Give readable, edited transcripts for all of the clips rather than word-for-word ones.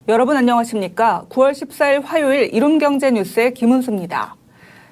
여러분 안녕하십니까? 9월 14일 화요일 이룸경제뉴스의 김은수입니다.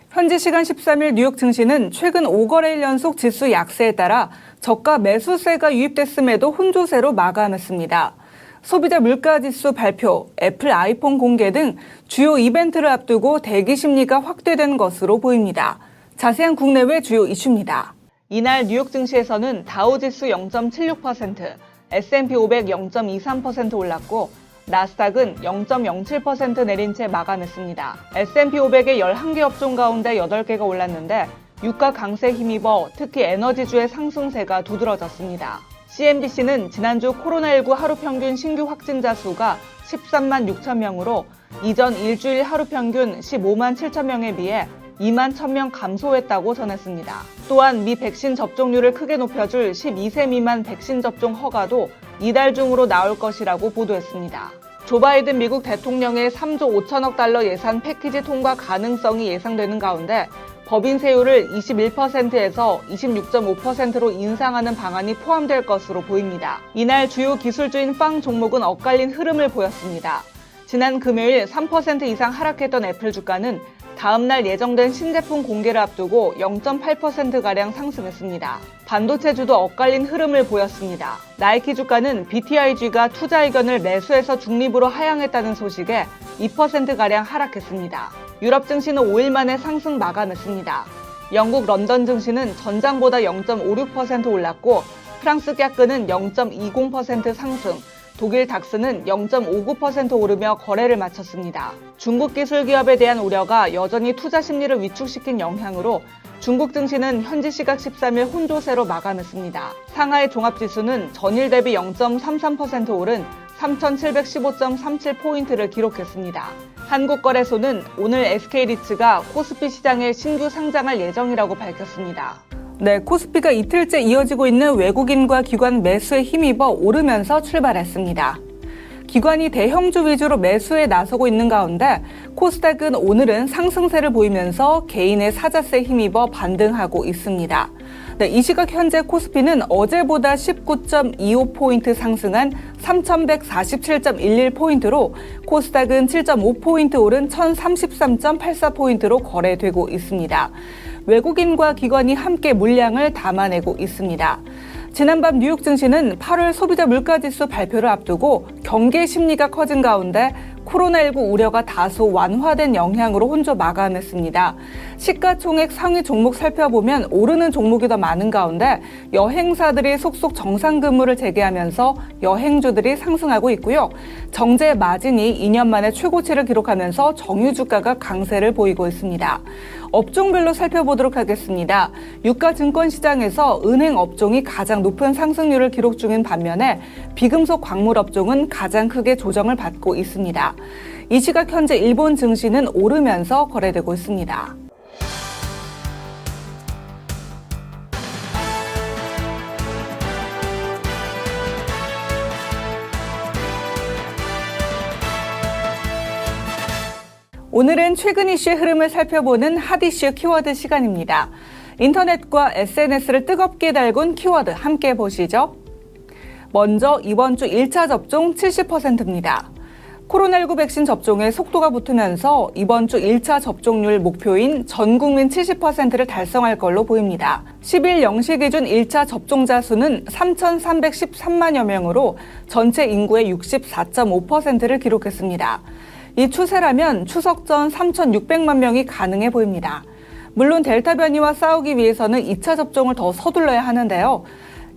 현지 시간 13일 뉴욕 증시는 최근 5거래일 연속 지수 약세에 따라 저가 매수세가 유입됐음에도 혼조세로 마감했습니다. 소비자 물가지수 발표, 애플 아이폰 공개 등 주요 이벤트를 앞두고 대기 심리가 확대된 것으로 보입니다. 자세한 국내외 주요 이슈입니다. 이날 뉴욕 증시에서는 다우지수 0.76%, S&P 500 0.23% 올랐고 나스닥은 0.07% 내린 채 마감했습니다. S&P 500의 11개 업종 가운데 8개가 올랐는데 유가 강세에 힘입어 특히 에너지주의 상승세가 두드러졌습니다. CNBC는 지난주 코로나19 하루 평균 신규 확진자 수가 13만 6천 명으로 이전 일주일 하루 평균 15만 7천 명에 비해 2만 1,000명 감소했다고 전했습니다. 또한 미 백신 접종률을 크게 높여줄 12세 미만 백신 접종 허가도 이달 중으로 나올 것이라고 보도했습니다. 조 바이든 미국 대통령의 3조 5천억 달러 예산 패키지 통과 가능성이 예상되는 가운데 법인 세율을 21%에서 26.5%로 인상하는 방안이 포함될 것으로 보입니다. 이날 주요 기술주인 빵 종목은 엇갈린 흐름을 보였습니다. 지난 금요일 3% 이상 하락했던 애플 주가는 다음날 예정된 신제품 공개를 앞두고 0.8%가량 상승했습니다. 반도체주도 엇갈린 흐름을 보였습니다. 나이키 주가는 BTIG가 투자 의견을 매수해서 중립으로 하향했다는 소식에 2%가량 하락했습니다. 유럽 증시는 5일 만에 상승 마감했습니다. 영국 런던 증시는 전장보다 0.56% 올랐고 프랑스 깍그는 0.20% 상승, 독일 닥스는 0.59% 오르며 거래를 마쳤습니다. 중국 기술 기업에 대한 우려가 여전히 투자 심리를 위축시킨 영향으로 중국 증시는 현지 시각 13일 혼조세로 마감했습니다. 상하이 종합지수는 전일 대비 0.33% 오른 3,715.37포인트를 기록했습니다. 한국거래소는 오늘 SK리츠가 코스피 시장에 신규 상장할 예정이라고 밝혔습니다. 네, 코스피가 이틀째 이어지고 있는 외국인과 기관 매수에 힘입어 오르면서 출발했습니다. 기관이 대형주 위주로 매수에 나서고 있는 가운데 코스닥은 오늘은 상승세를 보이면서 개인의 사자세에 힘입어 반등하고 있습니다. 네, 이 시각 현재 코스피는 어제보다 19.25포인트 상승한 3,147.11포인트로 코스닥은 7.5포인트 오른 1,033.84포인트로 거래되고 있습니다. 외국인과 기관이 함께 물량을 담아내고 있습니다. 지난밤 뉴욕 증시는 8월 소비자 물가지수 발표를 앞두고 경계 심리가 커진 가운데 코로나19 우려가 다소 완화된 영향으로 혼조 마감했습니다. 시가총액 상위 종목 살펴보면 오르는 종목이 더 많은 가운데 여행사들이 속속 정상 근무를 재개하면서 여행주들이 상승하고 있고요. 정제 마진이 2년 만에 최고치를 기록하면서 정유주가가 강세를 보이고 있습니다. 업종별로 살펴보도록 하겠습니다. 유가 증권 시장에서 은행 업종이 가장 높은 상승률을 기록 중인 반면에 비금속 광물 업종은 가장 크게 조정을 받고 있습니다. 이 시각 현재 일본 증시는 오르면서 거래되고 있습니다. 오늘은 최근 이슈의 흐름을 살펴보는 핫이슈 키워드 시간입니다. 인터넷과 SNS를 뜨겁게 달군 키워드 함께 보시죠. 먼저 이번 주 1차 접종 70%입니다. 코로나19 백신 접종에 속도가 붙으면서 이번 주 1차 접종률 목표인 전 국민 70%를 달성할 걸로 보입니다. 10일 0시 기준 1차 접종자 수는 3,313만여 명으로 전체 인구의 64.5%를 기록했습니다. 이 추세라면 추석 전 3,600만 명이 가능해 보입니다. 물론 델타 변이와 싸우기 위해서는 2차 접종을 더 서둘러야 하는데요.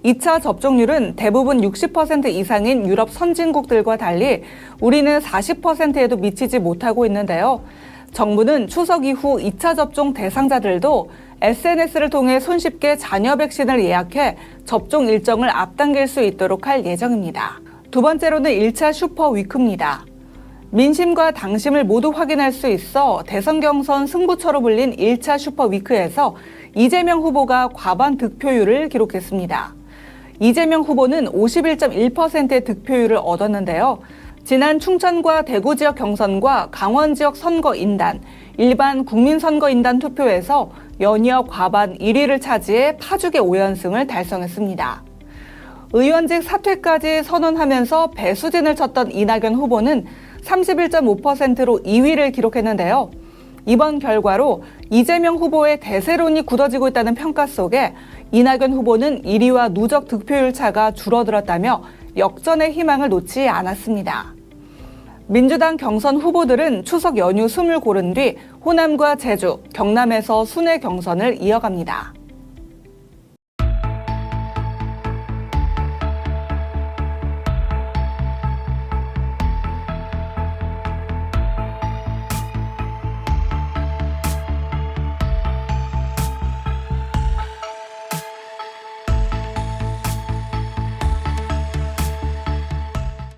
2차 접종률은 대부분 60% 이상인 유럽 선진국들과 달리 우리는 40%에도 미치지 못하고 있는데요. 정부는 추석 이후 2차 접종 대상자들도 SNS를 통해 손쉽게 잔여 백신을 예약해 접종 일정을 앞당길 수 있도록 할 예정입니다. 두 번째로는 1차 슈퍼 위크입니다. 민심과 당심을 모두 확인할 수 있어 대선 경선 승부처로 불린 1차 슈퍼위크에서 이재명 후보가 과반 득표율을 기록했습니다. 이재명 후보는 51.1%의 득표율을 얻었는데요. 지난 충청과 대구 지역 경선과 강원 지역 선거인단, 일반 국민선거인단 투표에서 연이어 과반 1위를 차지해 파죽의 5연승을 달성했습니다. 의원직 사퇴까지 선언하면서 배수진을 쳤던 이낙연 후보는 31.5%로 2위를 기록했는데요. 이번 결과로 이재명 후보의 대세론이 굳어지고 있다는 평가 속에 이낙연 후보는 1위와 누적 득표율 차가 줄어들었다며 역전의 희망을 놓지 않았습니다. 민주당 경선 후보들은 추석 연휴 숨을 고른 뒤 호남과 제주, 경남에서 순회 경선을 이어갑니다.